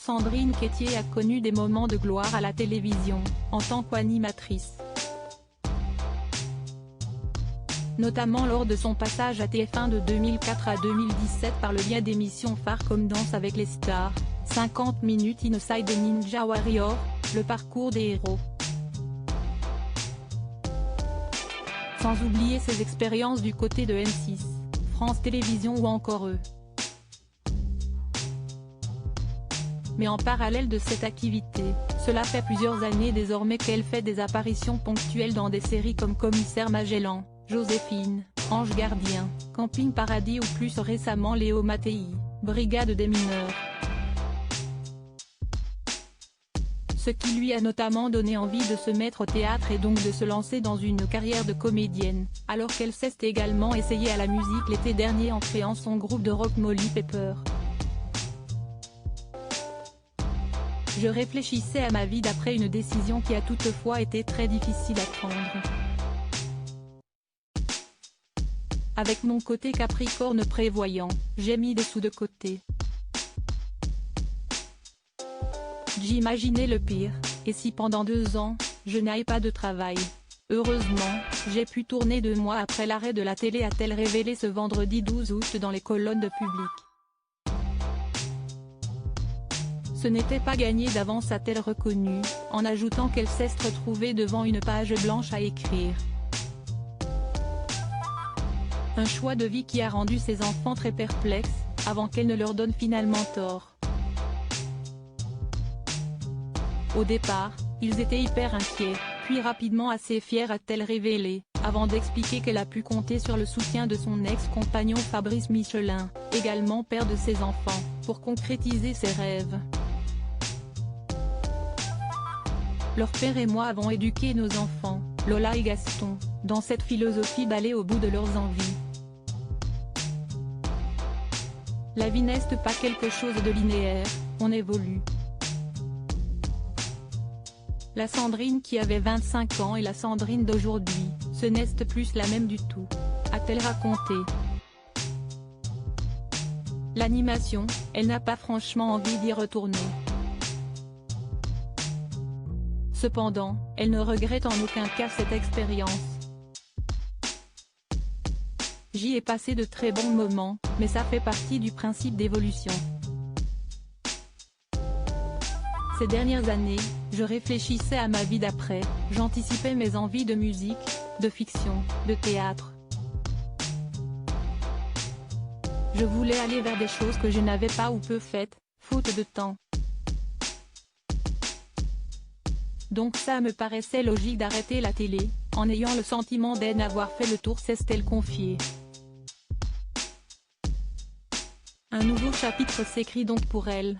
Sandrine Quétier a connu des moments de gloire à la télévision, en tant qu'animatrice. Notamment lors de son passage à TF1 de 2004 à 2017 par le biais d'émissions phares comme Danse avec les stars, 50 minutes Inside Ninja Warrior, le parcours des héros. Sans oublier ses expériences du côté de M6, France Télévisions ou encore eux. Mais en parallèle de cette activité, cela fait plusieurs années désormais qu'elle fait des apparitions ponctuelles dans des séries comme Commissaire Magellan, Joséphine, Ange Gardien, Camping Paradis ou plus récemment Léo Mattei, Brigade des mineurs. Ce qui lui a notamment donné envie de se mettre au théâtre et donc de se lancer dans une carrière de comédienne, alors qu'elle s'est également essayée à la musique l'été dernier en créant son groupe de rock Molly Pepper. Je réfléchissais à ma vie d'après une décision qui a toutefois été très difficile à prendre. Avec mon côté Capricorne prévoyant, j'ai mis des sous de côté. J'imaginais le pire, et si pendant 2 ans, je n'avais pas de travail. Heureusement, j'ai pu tourner 2 mois après l'arrêt de la télé, a-t-elle révélé ce vendredi 12 août dans les colonnes de Public. Ce n'était pas gagné d'avance, a-t-elle reconnu, en ajoutant qu'elle s'est retrouvée devant une page blanche à écrire. Un choix de vie qui a rendu ses enfants très perplexes, avant qu'elle ne leur donne finalement tort. Au départ, ils étaient hyper inquiets, puis rapidement assez fiers, a-t-elle révélé, avant d'expliquer qu'elle a pu compter sur le soutien de son ex-compagnon Fabrice Michelin, également père de ses enfants, pour concrétiser ses rêves. Leur père et moi avons éduqué nos enfants, Lola et Gaston, dans cette philosophie d'aller au bout de leurs envies. La vie n'est pas quelque chose de linéaire, on évolue. La Sandrine qui avait 25 ans et la Sandrine d'aujourd'hui, ce n'est plus la même du tout, a-t-elle raconté. L'animation, elle n'a pas franchement envie d'y retourner. Cependant, elle ne regrette en aucun cas cette expérience. J'y ai passé de très bons moments, mais ça fait partie du principe d'évolution. Ces dernières années, je réfléchissais à ma vie d'après, j'anticipais mes envies de musique, de fiction, de théâtre. Je voulais aller vers des choses que je n'avais pas ou peu faites, faute de temps. Donc ça me paraissait logique d'arrêter la télé, en ayant le sentiment d'en avoir fait le tour, s'est-elle confiée. Un nouveau chapitre s'écrit donc pour elle.